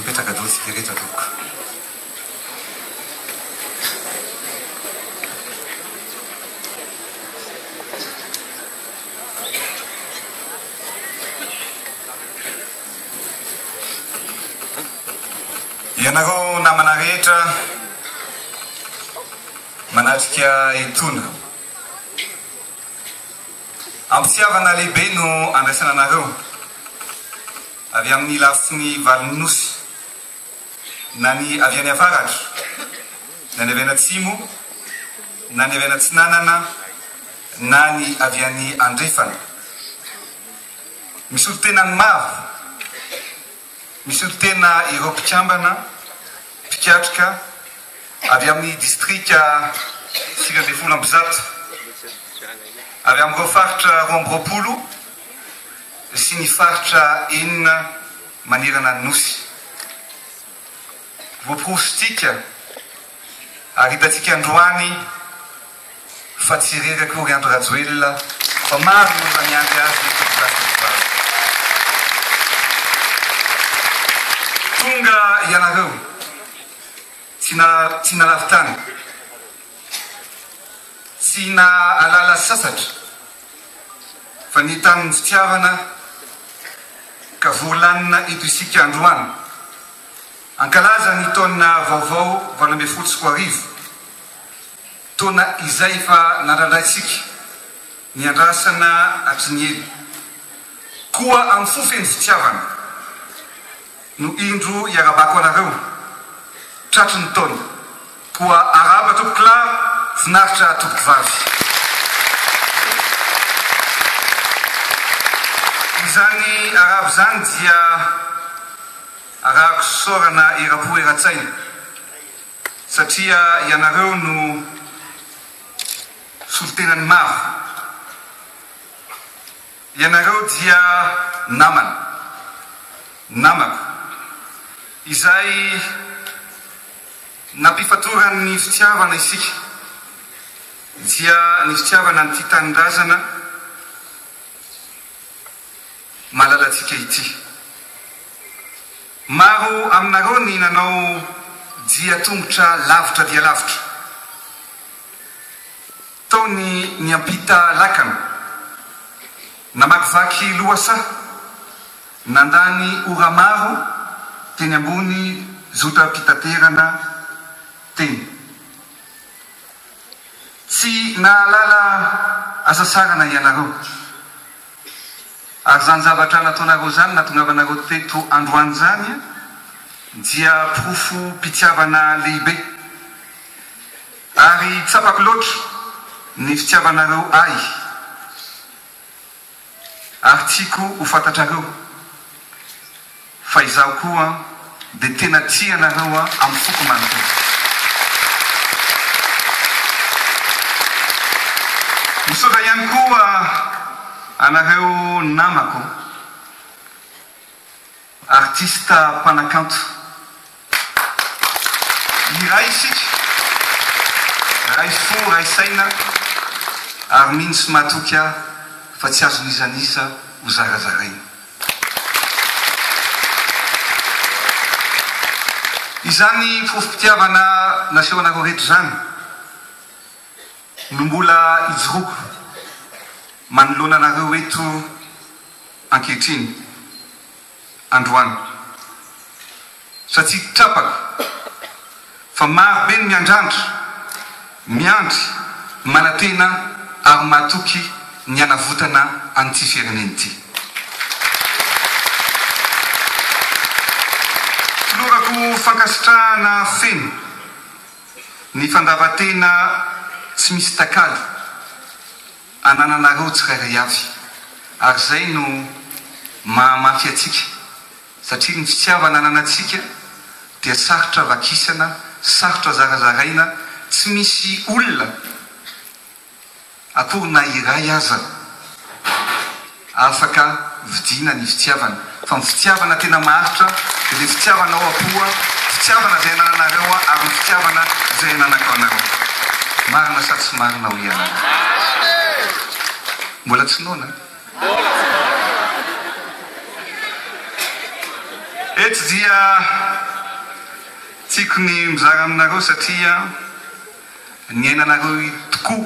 mipetraka dotsika rehetra doko. Ianareo namana rehetra manatrika etona. Ampitiavana lehibe no andraisana anareo avy amin'ny lafiny Valinosy, na ny avy any avaratra, na ny avy any atsimo, na ny avy any atsinanana, na ny avy any andrefana. Misy olo tena ny maro, misy olo tena ireo mpikambana, mpikatrika avy amin'ny distrika 9 Ambizato, avy amin'ireo faritra 12 sy ny faritra 4 manerana ny nosy. Voaporositsika ary hitatsika androany fa tsy reraka ory andro rajoelona fa maro no mba miandry azy tonga ianareo tsy nalavitany, tsy na alala sasatra fa ny tamin'ny fitiavana ka voalanina eto isika androany ankalaza ny taona vaovao 2024, taona izay efa narandraitsika ny andrasana hatry ny elo koa amin'ny fofeny fitiavana no indro iarabako anareo tratry ny taona koa araba tompokilay finaritra tompokivavy. Izany arabo zany dia arahako sorana erapo eratsaina satria ianareo no solotenany maro. Ianareo dia namako izay nampifatoran'ny fitiavana isika dia ny fitiavana ny ty tanindrazana malalatsika ity. Maro aminareo ny nanao dia tongotra lavitra dia lavitra, tao ny ampita lakana, namakivaky lohasa, nandany ora maro teny ambony zotam-pitaterana teny. Tsy nahalala asasarana ianareo ary zany zavatra nataonareo zany natongavanareo teto androany zany dia profo mpitiavana lehibe ary tsapako loatra ny fitiavanareo ary tiako ho fantatrareo fa izaho koa dia tena tianareo amin'ny foko manontolo. Misaotra ihany koa anareo namako artista mpanakanto iray isika, ray fo ray saina ary mino sy mahatoky fa tsy azo nizanisa ho zarazaraina. Izany fofom-pitiavana naseho anareo rehetra zany no mbola ijoroko manoloana anareo eto ankehitriny androany satria trapako fa maro be ny miandrandra, miandry, manatena ary mahatoky ny anavotana an'ity fireneny ity. Filorako fankasitrahana feno ny fandavatena tsy misy takaly anananareo tsirairay avy ary zay no mahamafy atsika satria ny fitiavana ananatsika dia sarotra vakisana, sarotra zarazaraina, tsy misy olona akory na iray aza afaka vidina ny fitiavana fa ny fitiavana tena maharitra dia fitiavana ao apoha, fitiavana zay anananareo ary ny fitiavana zay ananako anareo. Marina sa tsy marina ho ianareo? Mbola tsy nona? eto dia tiako ny mizara aminareo satria ny ainanareo tokoa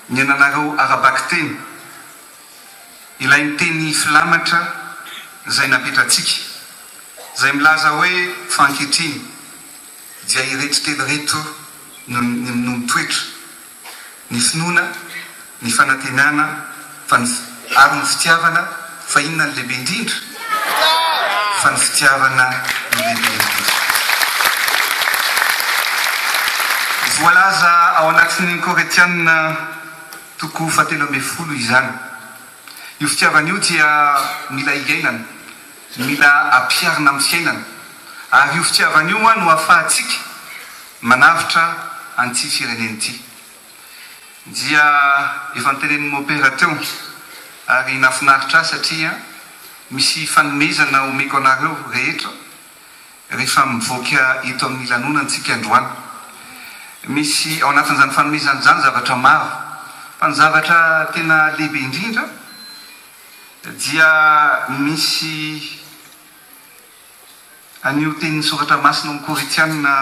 ny ainanareo arabaky teny ilay ny teny filamatra zay napetratsika zay milaza hoe fankehitriny dia ireto telo reto no mitoetra ny finoana ny fanantenana ary ny fitiavana fa inona ny lehibe indrindra fa ny fitiavana ny lehibe indrindra voalaza ao anatin'ny Koretianina toko 17 izany io fitiavana io dia mila iainana mila ampiarina amin'ny fiainana ary io fitiavana io no ahafahantsika manavitra an'ity firenena ity dia efa nitenen'ny mopera teo ary nafinaritra satria misy fanomezana omeko anareo rehetra rehefa mivoaka eto amin'ny lanonantsika androany misy ao anatin'izany fanomezana zany zavatra maro fa ny zavatra tena lehibe indrindra dia misy an'io tenin'ny soratra masina amin'ny Koretianina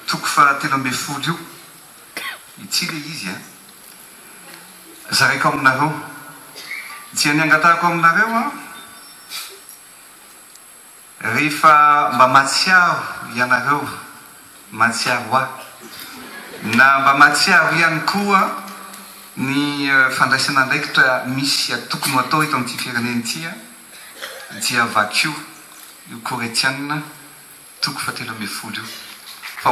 toko 17 io ity le izy zaraiko aminareo dia ny angatahako aminareo rehefa mba matsiaro ianareo matsiaro aho na mba matsiaro ihany koa ny fandraisana andraikitra misy tokony ho atao eto amin'ity firenena ity dia vakio io Koretianina toko 17 io fa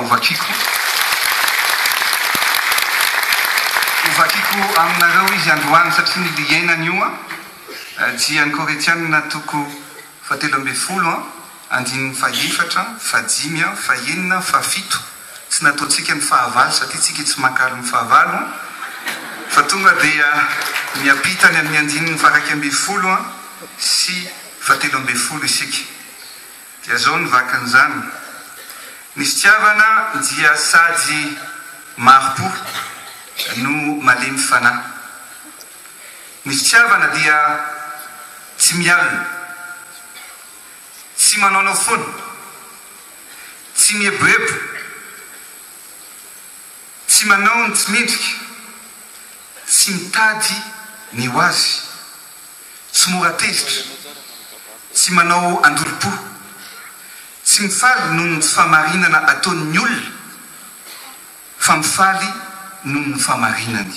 hovakiko aminareo izy androany satria ny liainany io dia ny Koretianina toko 17 andininy faefatra fadimy faenina fafito tsy nataontsika ny fahavalo satria tsika tsy mankalo ny fahavalo fa tonga dia miapitany amin'ny andininy faraky 12 sy 17 isika dia zao ny vakan'izany ny fitiavana dia sady maropo no malemy fanahy ny fitiavana dia tsy mialina tsy manaonao foana tsy mieboebo tsy manao ny tsy mendrika tsy mitady ny ho azy tsy mora tezitra tsy manao andolo-po tsy mifaly noho ny famarinana ataon'ny olona fa mifaly noho ny famarinany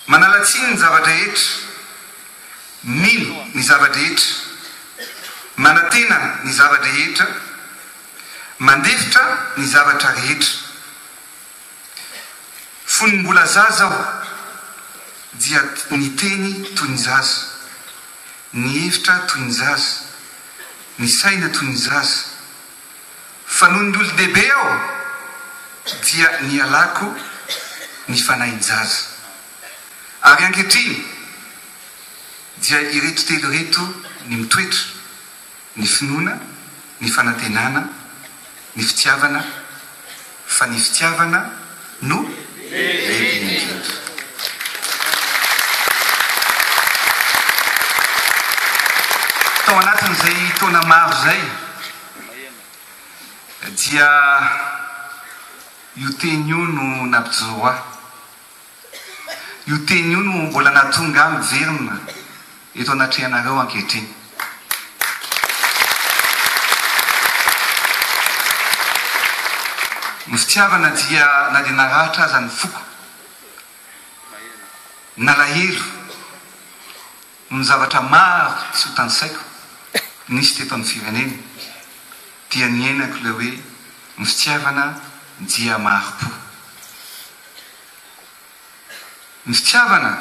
manalatsiny ny zavadrehetra mino ny zavadrehetra manatena ny zavadrehetra mandefitra ny zavatra rehetra fony mbola zaza aho dia ny teny toy ny zaza ny hevitra toy ny zaza ny saina toy ny zaza fa noho ny olo-dehibe aho dia ny alako ny fanahin-jaza ary ankehitriny dia ireto telo reto ny mitoetra ny finoana ny fanantenana ny fitiavana fa ny fitiavana no lehibe indrindra tao anatin'izay taona maro zay dia io teny io no nampijoro aho io teny io no mbola nahatonga ahy miverina eto anatrehanareo ankehitriny ny fitiavana dia na dia naratra aza ny foko nalahelo ny zavatra maro tsy ho tanysaiko nisy teto amin'ny firenena dia ny ainako le hoe ny fitiavana dia maropo ny fitiavana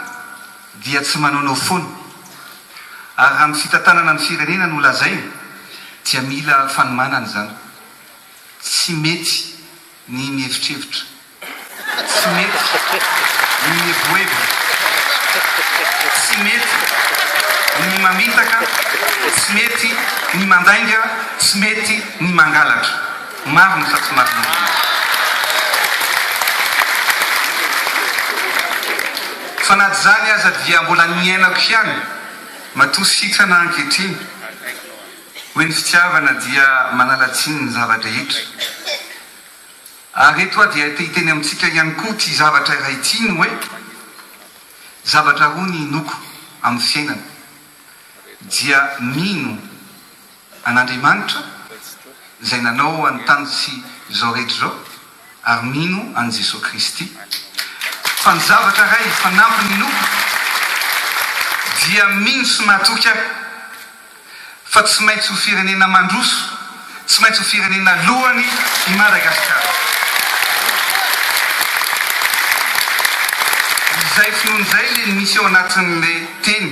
dia tsy manaonao foana ary raha ny fitantanana ny firenena no lazaina dia mila fanomanana zany tsy mety ny mievitrevitra tsy mety ny mieboebo tsy mety ny mamitaka tsy mety ny mandainga tsy mety ny mangalatra maro ny satsy marina fa naty zany aza dia mbola ny ainako ihany matoa sitrana ankehitriny hoe ny fitiavana dia manalatsiny ny zavadrehetra ary eto a dia tehiteny amintsika ihany koa ty zavatra iray tiny hoe zavatra roa ny noko amin'ny fiainana dia mino an'Andriamanitra izay nanao anontany sy zao rehetra zao ary mino an' Jesosy Kristy fa ny zavatra iray fanampy ny noko dia mino sy mahatoky ahy fa tsy maintsy ho firenena mandroso tsy maintsy ho firenena lohany i Madagasikara. Izay finoan'izay le misy ao anatin'le teny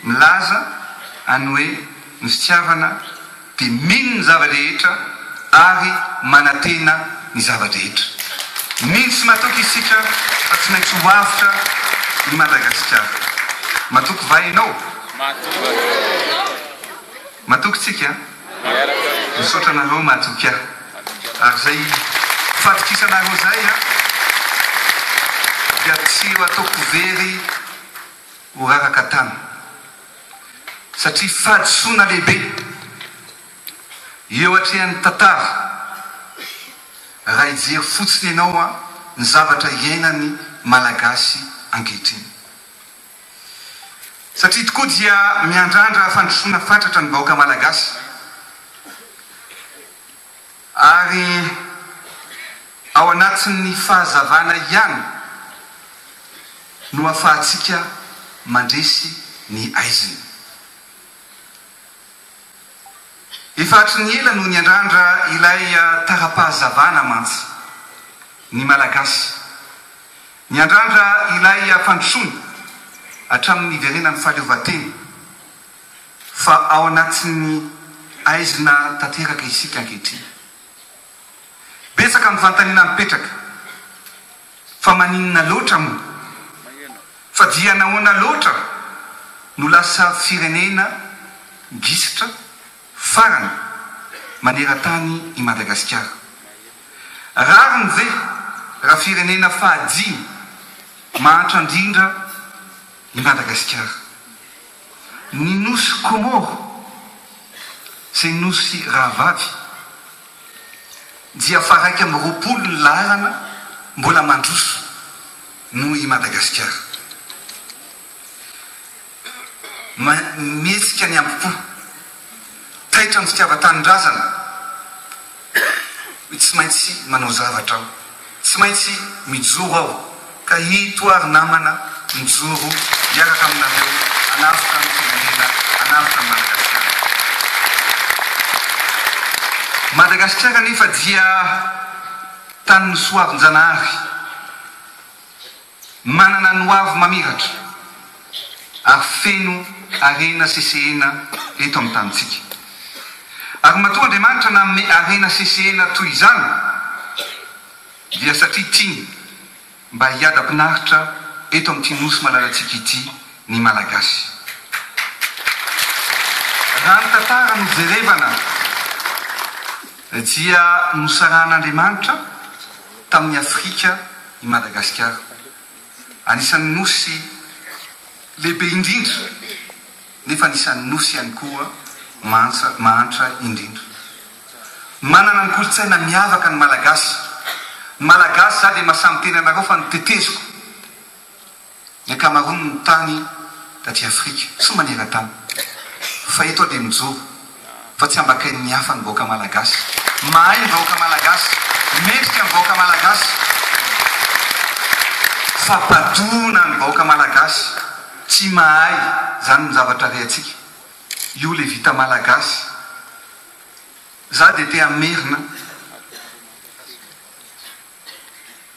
milaza any hoe ny fitiavana dia mino ny zava-rehetra ary manantena ny zava-rehetra. Mino sy matoky isika fa tsy maintsy ho avitra i Madagasikara. Matoky va ianao? Matoky tsika misaotra anareo matoky ahy ary zay fatokisanareo zay dia tsy ho ataoko very ho raraka tany satria fahadisoana lehibe eo atrehan'ny tantara raha ijery fotsiny ianao ny zavatra iainany malagasy ankehitriny satria tokoa dia miandrandra fandrosoana fatratra ny vahoaka malagasy ary ao anatin'ny fahazavana ihany no ahafahantsika mandresy ny aiziny. Efa hatry ny ela no ny andrandra ilay tara-pahazavana mantsy ny malagasy ny andrandra ilay fandrosoana hatramin'ny verenany fahaleovan-tena fa ao anatin'ny aizina tanteraka isika ankehitriny. Betsaka ny fanontaniana mipetraka fa maninona loatra moa fa dia nahoana loatra no lasa firenena gisitra farany maneran-tany i Madagasikara. Rariny ve raha firenena fahadimy mahantra indrindra i Madagasikara. Ny nosy Komoro izay nosy rahavavy dia fa raiky amby roapolo ny laharana mbola mandroso noho i Madagasikara. Mihetsika ny ambipo taitra ny fitiavan-tanindrazana tsy maintsy manao zavatra aho tsy maintsy mijoro aho ka hito ary namana mijoro miaraka aminareo anafika ny firenena anafika ny Madagasikara. Madagasikara nefa dia tany ny soavin-janahary manana ny hoavy mamiratra ary feno arena sesehena eto amin'ny tanitsika ary matoa Andriamanitra nanome arena sesehena toy izany dia satria tiany mba hiada-pinaritra eto amin'ity nosy malalatsika ity ny malagasy. Raha ny tantara no jerevana dia nosarahan'Andriamanitra tamin'ny Afrika i Madagasikara anisan'ny nosy lehibe indrindra nefa anisan'ny nosy ihany koa mahantra indrindra. Manana ny kolotsaina miavaka ny malagasy. Malagasy za dia mahasamy teny anareo fa niteteziko ny ankamaroany ny tany taty Afrika sy maneran-tany fa eto dia mijoro fa tsy ambakainy ny hafa ny vahoaka malagasy. Mahay ny vahoaka malagasy, mendrika ny vahoaka malagasy, fampatona ny vahoaka malagasy. Tsy mahay zany ny zavatra rehatsika io le vita malagasy. Za dia te amerina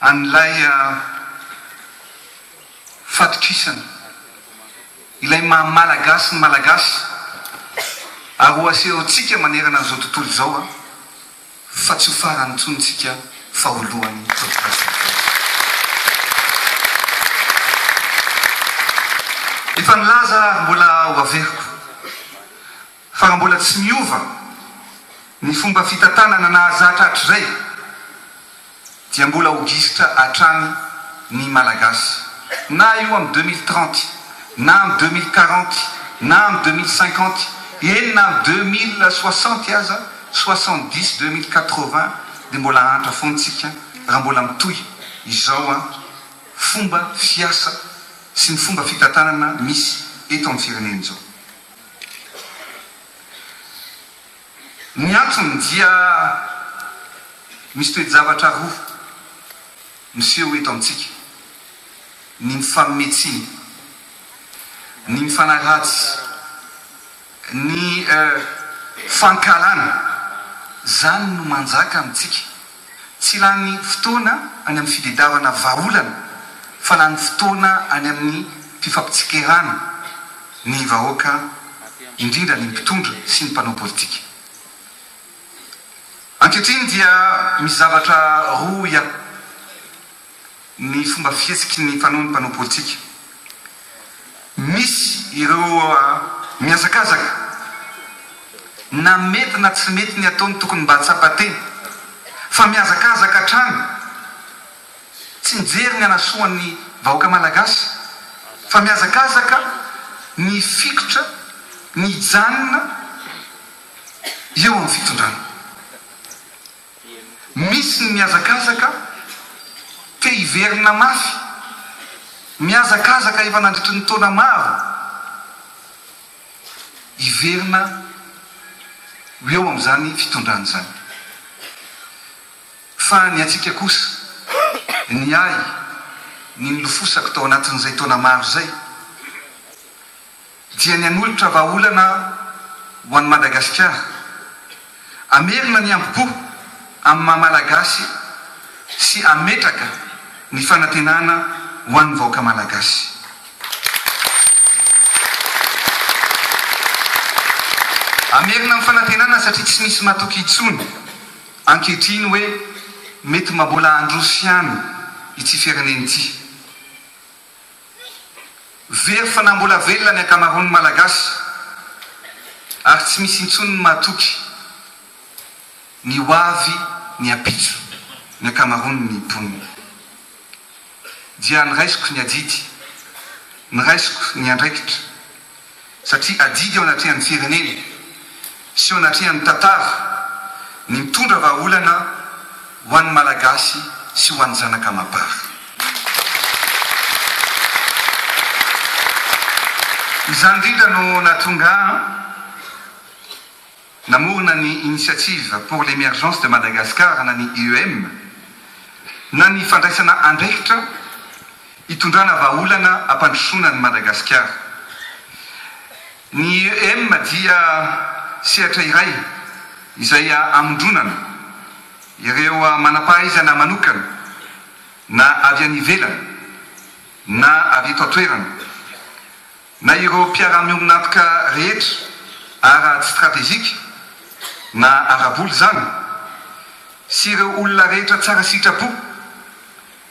an'ilay fatokisana ilay malagasy ny malagasy ary ho asehoantsika manerana an'izao tontolo izao fa tsy ho farany ntsonitsika fa olohany efa nilaza mbola ho averiko fa raha mbola tsy miova ny fomba fitantanana nahazatra hatrizay dia mbola ho gisitra hatrany ny malagasy na io amin'ny 2030 na amin'ny 2040 na amin'ny 2050 enina 2060 aza 70 2080 dia mbola antra foantsika raha mbola mitoy izao a fomba fiasa sy ny fomba fitantanana misy eto amin'ny firenena izao. Ny antony dia misy toe-javatra roa miseho eto amintsika: ny mifanometsiny, ny mifanaratsy, ny fankalana. Zany no manjaka amintsika. Tsy lany fotoana any amin'ny fidedavana vahaolana fa lany fotoana any amin'ny fifampitsikirana ny vahoaka, indrindra ny mpitondra sy ny mpanao politika. Ankehitriny dia misy zavatra roa ihany ny fomba fihetsiky ny fanaon'ny mpanao politika. Misy ireo miazakazaka na mety na tsy mety ny ataony tokony mba tsapateny, fa miazakazaka hatrany, tsy mijery ny anasoan'ny vahoaka malagasy, fa miazakazaka ny fikotra, ny janona eo amin'ny fitondrana. Misy ny miazakazaka te hiverina mafy, miazakazaka efa nandritry ny taona maro, hiverina eo amin'izany fitondrana izany. Fa ny atsika kosa, ny ay, ny nilofosaka tao anatin'izay taona maro zay, dia ny anolotra vahaolana ho an'ny Madagasikara, amerina ny ampo amin'ny maha-malagasy sy ametraka ny fanantenana ho an'ny vahoaka malagasy. Amerina amin'ny fanantenana satria tsy misy matoky intsony ankehitriny hoe mety mbola androsy ihany ity firenena ity. Very fa na mbola velona ny ankamaroan'ny malagasy ary tsy misy intsony ny matoky ny hoavy ny apitso ny ankamaroan'ny mponina. Dia nyraisiko ny adidy, nyraisiko ny andraikitra, satria adidy eo anatrehan'ny firenena sy eo anatrehan'ny tantara ny mitondra vahaolana ho an'ny malagasy sy ho an'ny zanaka mapara. Izany indrindra no natonga namorona ny initiative pour l'émergence de Madagascar na ny IEM na ny fandraisana andraikitra hitondrana vahaolana ampandrosoana ny Madagasikara. Ny IEM dia sehatra iray izay amondronana ireo manampahaizana manokana na avy any ivelana na avy eto an-toerana na ireo mpiara-mioninatoka rehetra ara stratégique na araboly zany sy ireo olona rehetra tsara sitrapo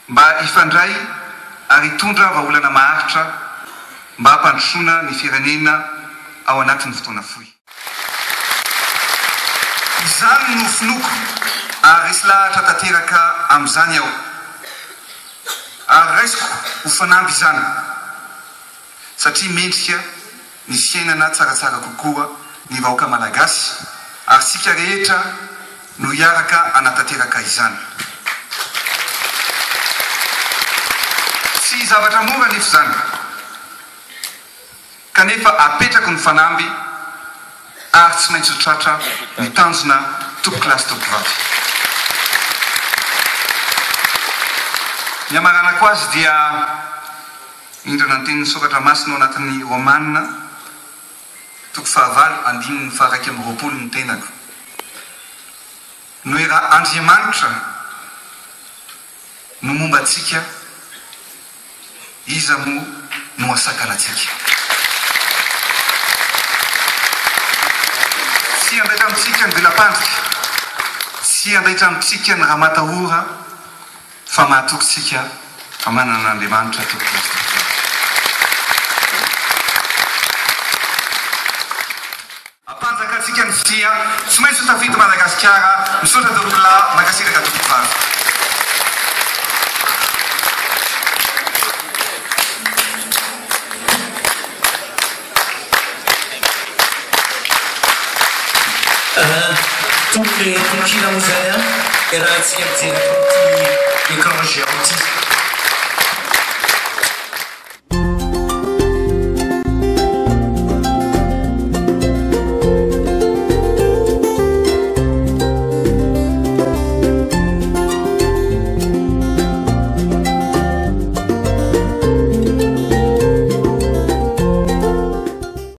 mba hifandray ary hitondra vahaolana maharitra mba hampandrosoana ny firenena ao anatin'ny fotoana fohy. Izany no finoko ary resy lahatra tanteraka amin'izany aho, ary raisiko ho fanamby izany satria mendrika ny fiainana tsaratsara kokoa ny vahoaka malagasy ary sika rehetra no hiaraka anatanteraka izany. Tsy zavatra mora nefa izany, kanefa apetrako ny fanamby ary tsy maintsy ho tratra ny tanjona tompoklasy tompovavy. Ny amaranako azy dia indrona ny tenin'ny soratra masina ao anatin'ny Romanina toko 9:1-2 ny tenako. No era Andriamanitra no momba antsika, iza mo no asakana antsika. Tsy andaitra amintsika ny velapandrika, tsy andaitra amintsika ny raha matahora, fa mahatokotsika fa manana Andriamanitra tompoklasy tompovavy. Apanjakatsika ny fia tsy maintsy ho tafity Madagasikara misaotra dokla mankasitraka tompovavy. Toutes les conquis dans vos airs, et là, c'est un petit écran géant.